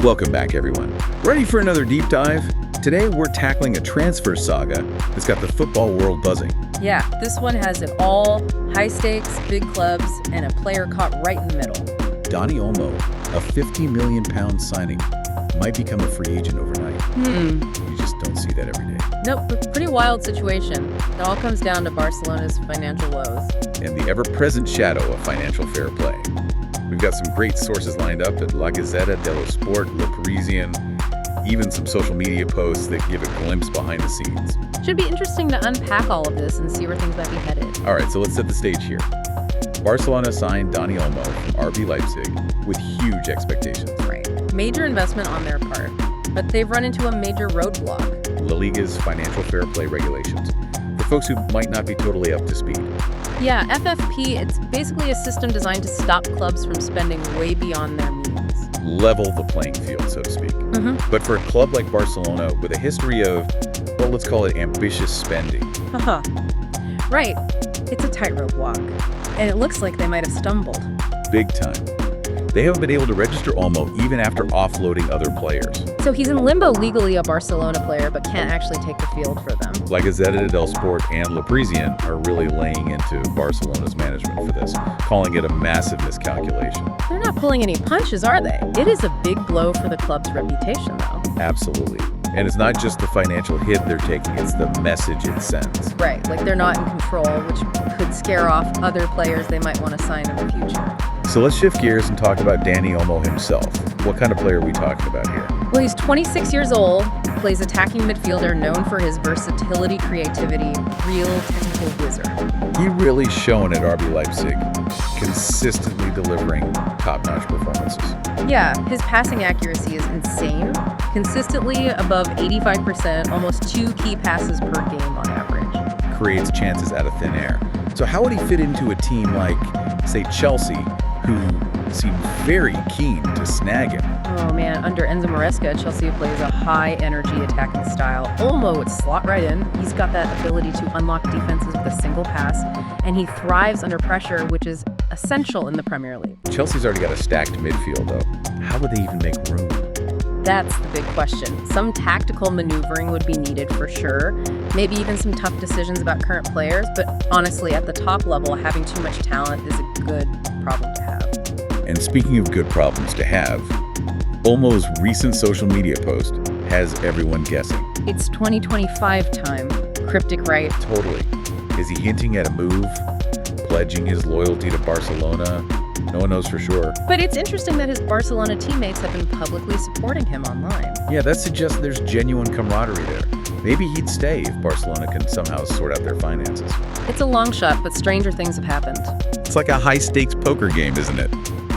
Welcome back, everyone. Ready for another deep dive? Today, we're tackling a transfer saga that's got the football world buzzing. Yeah, this one has it all. High stakes, big clubs, and a player caught right in the middle. Dani Olmo, a £50 million signing, might become a free agent overnight. You just don't see that every day. Nope, pretty wild situation. It all comes down to Barcelona's financial woes. And the ever-present shadow of financial fair play. We've got some great sources lined up at La Gazzetta dello Sport, Le Parisien, even some social media posts that give a glimpse behind the scenes. Should be interesting to unpack all of this and see where things might be headed. All right, so let's set the stage here. Barcelona signed Dani Olmo from RB Leipzig with huge expectations. Right. Major investment on their part, but they've run into a major roadblock. La Liga's financial fair play regulations. For folks who might not be totally up to speed. Yeah, FFP, it's basically a system designed to stop clubs from spending way beyond their means. Level the playing field, so to speak. But for a club like Barcelona with a history of, well, let's call it ambitious spending. Right. It's a tightrope walk. And it looks like they might have stumbled. Big time. They haven't been able to register Olmo even after offloading other players. So he's in limbo legally, a Barcelona player, but can't actually take the field for them. La Gazzetta dello Sport and Le Parisien are really laying into Barcelona's management for this, calling it a massive miscalculation. They're not pulling any punches, are they? It is a big blow for the club's reputation, though. Absolutely. And it's not just the financial hit they're taking, it's the message it sends. Right, like they're not in control, which could scare off other players they might want to sign in the future. So let's shift gears and talk about Dani Olmo himself. What kind of player are we talking about here? Well, he's 26 years old, plays attacking midfielder, known for his versatility, creativity, real technical wizard. He really shone at RB Leipzig, consistently delivering top-notch performances. Yeah, his passing accuracy is insane. Consistently above 85%, almost 2 key passes per game on average. Creates chances out of thin air. So how would he fit into a team like, say, Chelsea, who seem very keen to snag him? Oh man, under Enzo Maresca, Chelsea plays a high-energy attacking style. Olmo would slot right in. He's got that ability to unlock defenses with a single pass, and he thrives under pressure, which is essential in the Premier League. Chelsea's already got a stacked midfield, though. How would they even make room? That's the big question. Some tactical maneuvering would be needed for sure. Maybe even some tough decisions about current players, but honestly, at the top level, having too much talent is a good problem to have. And speaking of good problems to have, Olmo's recent social media post has everyone guessing. It's 2025 time. Cryptic, right? Totally. Is he hinting at a move? Pledging his loyalty to Barcelona? No one knows for sure. But it's interesting that his Barcelona teammates have been publicly supporting him online. Yeah, that suggests there's genuine camaraderie there. Maybe he'd stay if Barcelona can somehow sort out their finances. It's a long shot, but stranger things have happened. It's like a high-stakes poker game, isn't it?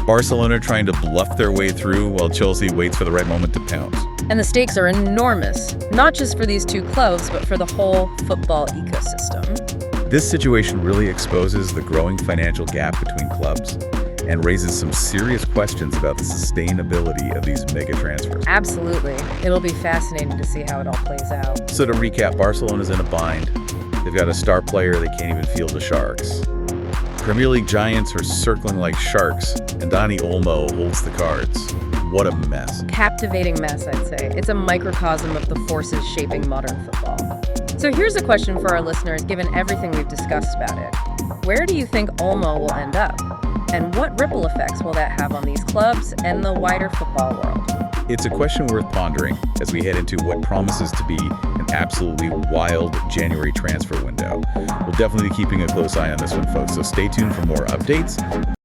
Barcelona trying to bluff their way through while Chelsea waits for the right moment to pounce. And the stakes are enormous, not just for these two clubs, but for the whole football ecosystem. This situation really exposes the growing financial gap between clubs and raises some serious questions about the sustainability of these mega transfers. Absolutely. It'll be fascinating to see how it all plays out. So to recap, Barcelona's in a bind. They've got a star player they can't even field the Sharks. Premier League giants are circling like sharks, and Dani Olmo holds the cards. What a mess. Captivating mess, I'd say. It's a microcosm of the forces shaping modern football. So here's a question for our listeners, given everything we've discussed about it. Where do you think Olmo will end up? And what ripple effects will that have on these clubs and the wider football world? It's a question worth pondering as we head into what promises to be an absolutely wild January transfer window. We'll definitely be keeping a close eye on this one, folks, so stay tuned for more updates.